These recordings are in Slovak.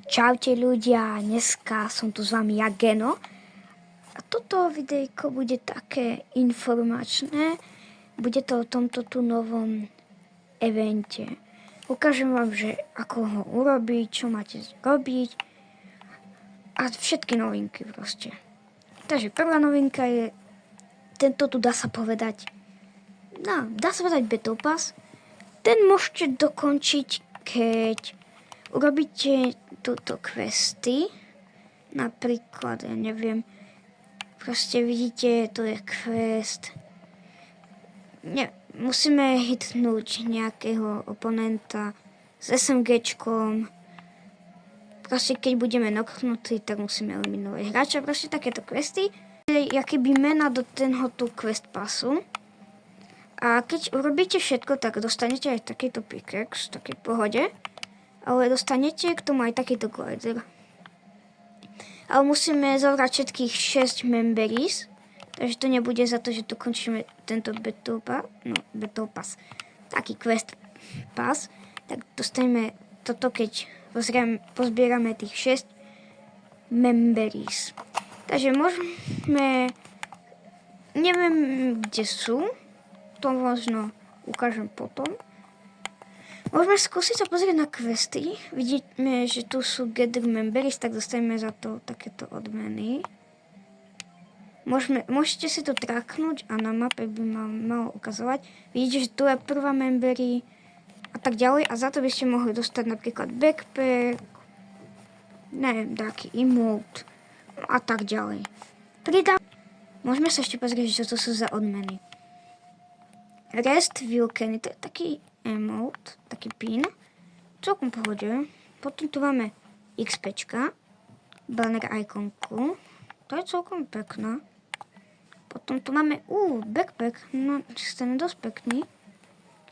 Čaute ľudia, dneska som tu s vami ja, Geno. A toto videjko bude také informačné. Bude to o tomto tu novom evente. Ukážem vám, že ako ho urobiť, čo máte robiť. A všetky novinky proste. Takže prvá novinka je, tento tu dá sa povedať Battle Pass. Ten môžete dokončiť, keď urobíte túto questy. Napríklad, ja neviem, proste vidíte, to je quest. Musíme hitnúť nejakého oponenta s SMGčkom. Proste keď budeme knocknutí, tak musíme eliminovať hráča. Proste takéto questy. Jakýby mena do tenho tu quest passu. A keď urobíte všetko, tak dostanete aj takýto pickaxe, v takej pohode. Ale dostanete k tomu aj takýto glider. Ale musíme zobrať všetkých 6 memberies. Takže to nebude za to, že tu končíme tento Battle Pass. Taký quest pass. Tak dostaneme toto, keď pozbierame tých 6 memberies. Takže môžeme... Neviem, kde sú. To možno ukážem potom. Môžeme skúsiť sa pozrieť na questy. Vidíme, že tu sú gather memberies, tak dostaneme za to takéto odmeny. Môžete si to tracknúť a na mape by malo ukazovať. Vidíte, že tu je prvá membery a tak ďalej. A za to by ste mohli dostať napríklad backpack, neviem, taký emote a tak ďalej. Môžeme sa ešte pozrieť, že to sú za odmeny. Rest Vulcany, to je taký emote, taký pin. Celkom pohode. Potom tu máme XPčka, banner ikonku. To je celkom pekná. Potom tu máme, backpack, no, ten je dosť pekný.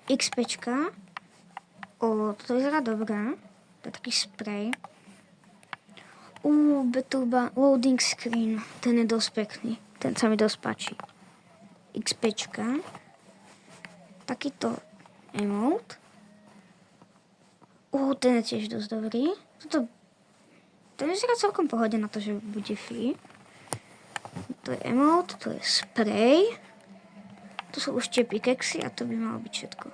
XPčka. To vyzerá dobrá. To je taký spray. Loading screen, ten je dosť pekný. Ten sa mi dosť páči. XPčka. Takýto emote. Ten je tiež dosť dobrý. Ten vyzerá celkom pohode na to, že bude free. To je emote, to je spray. To sú už tie pickaxy a to by malo byť všetko.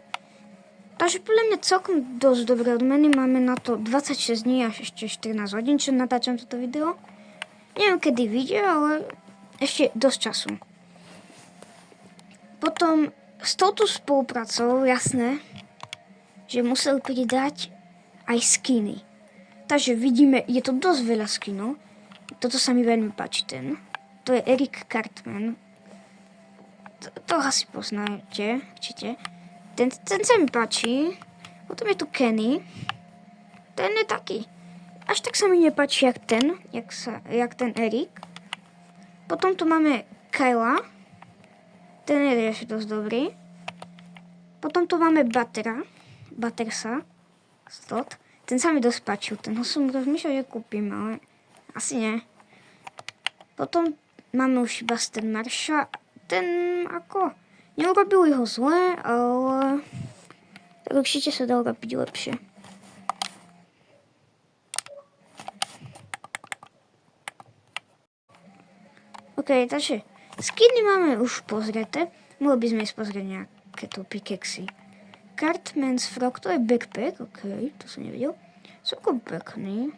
Takže podľa mňa celkom dosť dobré odmeny. Máme na to 26 dní až ešte 14 hodín, čo natáčam toto video. Neviem, kedy vyjde, ale ešte dosť času. Potom s touto spolupracou, jasné, že museli pridať aj skiny. Takže vidíme, je to dosť veľa skinov. Toto sa mi veľmi páči, To je Eric Cartman. To asi poznáte, určite. Ten sa mi páči. Potom je tu Kenny. Ten je taký. Až tak sa mi nepáči, jak ten Eric. Potom tu máme Kyla. Ten je ešte dosť dobrý. Potom tu máme Buttersa. Ten sa mi dosť páčil. Ten ho som rozmýšľal, že kúpim, ale asi nie. Potom máme už Buster Marsha. Ten ako... Neurobili ho zle, ale... určite sa dá urobiť lepšie. OK, takže... Skiny máme už pozrieté. Mohli by sme ísť pozrieť nejaké tu pickaxy. Cartman's Frog, to je backpack. OK, to som nevidel. Celkom pekný.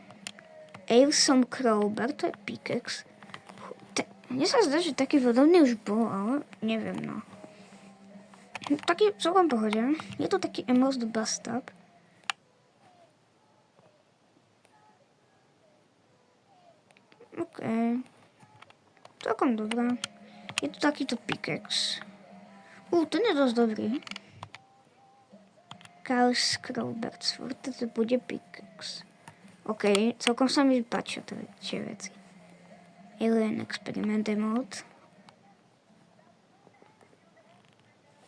Awesome Crowbar, to je pickaxe. Mne sa zdá, že taký podobný už bol, ale neviem, no. Taký celkom pohode. Je to taký embossed bust up. OK. Celkom dobrá. Je tu takýto pickaxe. Ten je dosť dobrý. Kyle's Crowbar Sword, to bude pickaxe. OK, celkom sa mi páčia tie veci. Alien Experiment Emote.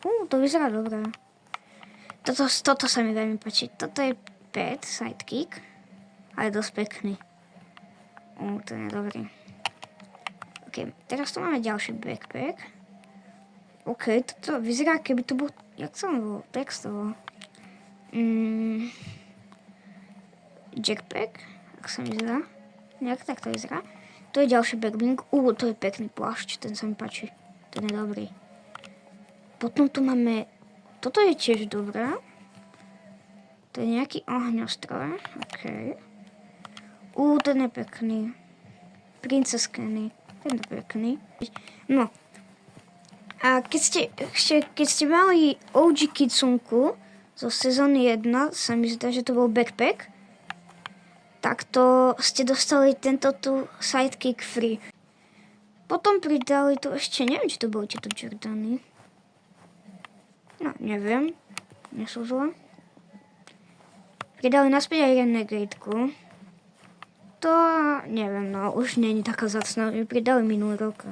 To vyzerá dobré. Toto sa mi veľmi páči. Toto je Pet Sidekick. Ale dosť pekný. Ten je dobrý. OK, teraz tu máme ďalší backpack. OK, toto vyzerá, keby to bol... Jak sa bol textovo? Jackpack. Tak sa mi zdá. Nejak tak to vyzerá. To je ďalší backbling. To je pekný plášť, ten sa mi páči. Ten je dobrý. Potom tu máme... Toto je tiež dobré. To je nejaký ohňostroj. OK. Ten je pekný. Princess Kenny. Ten je pekný. No. A keď ste mali OG Kitsunku zo sezóny 1, sa mi zdá, že to bol backpack, tak to ste dostali tento tu sidekick free. Potom pridali tu ešte, neviem, či to boli tieto Jordany. No, neviem. Nie sú zle. Pridali naspäť aj Renegade-ku. To, neviem, no, už nie je taká vzácna. Pridali minulý rok.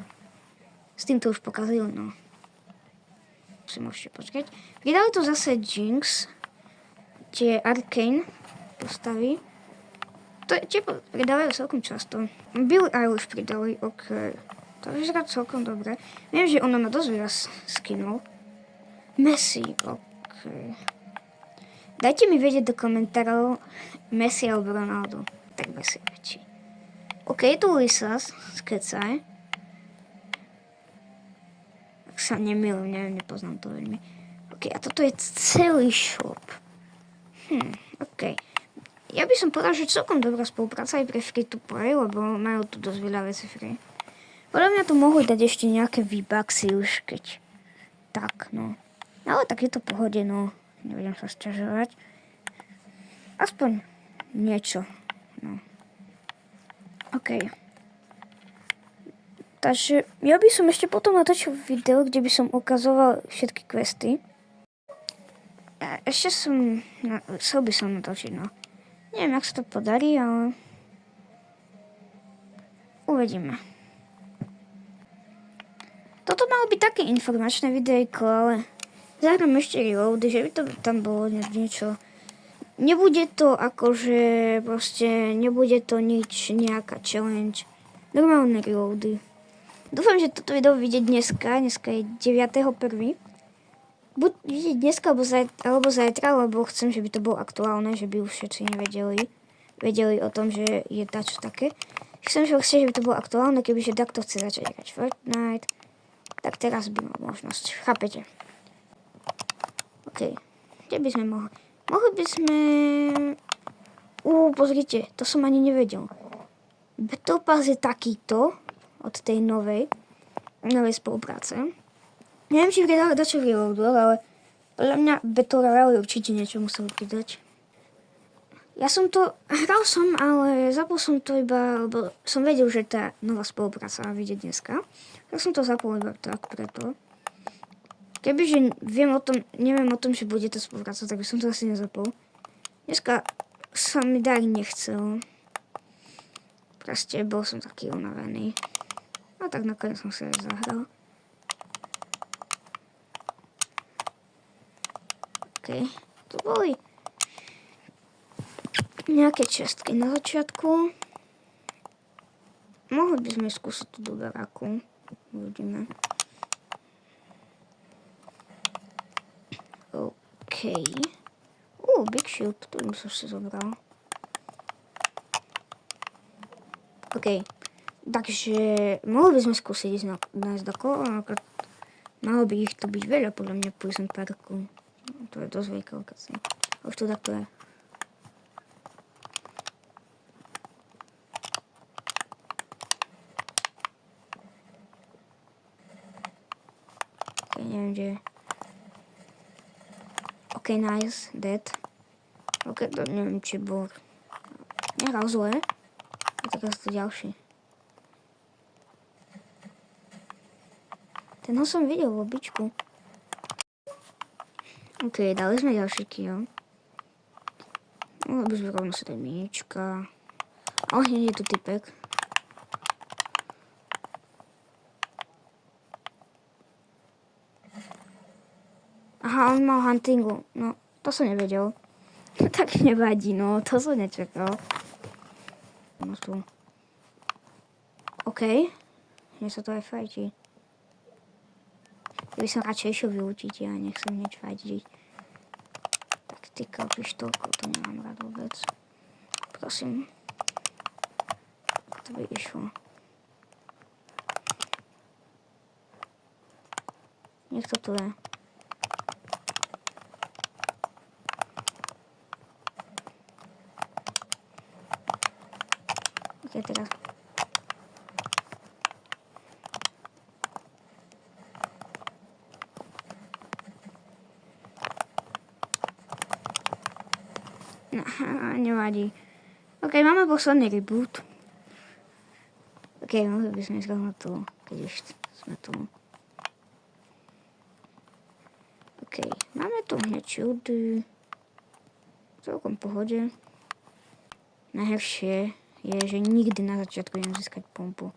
S tým to už pokazili, no. Si môžete počkať. Pridali tu zase Jinx. Tie Arcane postavy. To tie pridávajú celkom často. Billie Eilish pridali, ok. To vyzerá celkom dobre. Viem, že ona má dosť veľa skinov. Messi, ok. Dajte mi vedieť do komentárov Messi alebo Ronaldo. Tak Messi väčší. Ok, je tu Lisas z Kecaj. Ak sa nemýlim, neviem, nepoznám to veľmi. Ok, a toto je celý shop. Ok. Ja by som povedal, že celkom dobrá spolupráca aj pre free to play, lebo majú tu dosť veľa vecí free. Podľa mňa tu mohli dať ešte nejaké V-Bucksy už, keď tak, no. Ale tak je to pohode, no. Nebudem sa sťažovať. Aspoň niečo, no. OK. Takže ja by som ešte potom natočil video, kde by som ukazoval všetky questy. Ešte chcel by som natočiť, no. Neviem, jak sa to podarí, ale uvidíme. Toto malo byť také informačné videjko, ale zahrám ešte reloady, že by to tam bolo niečo. Nebude to akože, proste, nebude to nič, nejaká challenge. Normálne reloady. Dúfam, že toto video vyjde dneska. Dneska je 9.1. Buď vidieť dneska alebo zajtra, lebo chcem, že by to bolo aktuálne, že by už všetci vedeli o tom, že je dačo také. Chcem, že by to bolo aktuálne, kebyže takto chce začať hrať Fortnite, tak teraz by mal možnosť. Chápete? OK. Kde by sme mohli? Mohli by sme... pozrite, to som ani nevedel. Battle Pass je takýto od tej novej spolupráce. Neviem, či pridali dačo reloadu, ale podľa mňa Battle Royale určite niečo musel pridať. Ja som to... Hral som, ale zapol som to iba, lebo som vedel, že tá nová spolupráca vyjde dneska. Tak som to zapol iba tak preto. Kebyže neviem o tom, že bude tá spolupráca, tak by som to asi nezapol. Dneska sa mi dať nechcel. Proste bol som taký unavený. A tak nakoniec som sa aj zahral. OK, tu boli nejaké čestky na začiatku. Mohli by sme skúsiť tú do baráku. Uvidíme. OK. Big Shield, to by som si zobral. OK. Takže mohli by sme skúsiť ísť nájsť okolo. Malo by ich to byť veľa, podľa mňa, Prison Parku. To je dosť veľká lokácia. Už to takto je. OK, neviem, kde je. OK, nice, dead. OK, to neviem, či bol... Nehral zle. A teraz to ďalší. Tenho som videl v običku. OK, dali sme ďalší kill. Mohli by sme rovno si dať minička. Ale hneď je tu typek. Aha, on mal huntingu. No, to som nevedel. Tak nevadí, no, to som nečakal. No tu. OK. Mne sa to aj fajčí. Ja by som radšej išiel vyučiť, ja nechcem nič fajčiť. Taktika, pištolkou, to nemám rád vôbec. Prosím. to by išlo. Nech to tu je. Ok, teraz. No, nevadí. Ok, máme posledný reboot. Ok, mohli by sme ísť rovno tu, keď už sme tu. Ok, máme tu hneď šieldy. Celkom pohode. Najhoršie je, že nikdy na začiatku neviem získať pompu.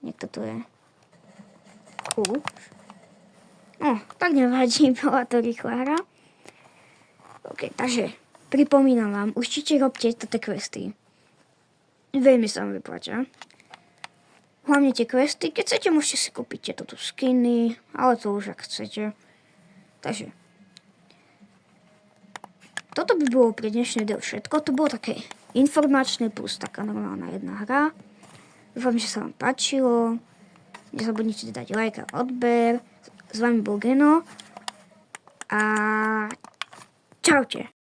Niekto tu je. No, tak nevadí, bola to rýchla hra. Ok, takže pripomínam vám, určite robte toto questy. Veľmi sa vám vyplača. Hlavne tie questy, keď chcete, môžete si kúpiť tieto tu skiny, ale to už ak chcete. Takže toto by bolo pre dnešný del všetko. To bolo také informačné plus taká normálna jedna hra. Dúfam, že sa vám páčilo. Nezabudnite dať like a odber. S vami bol Geno. A čaute.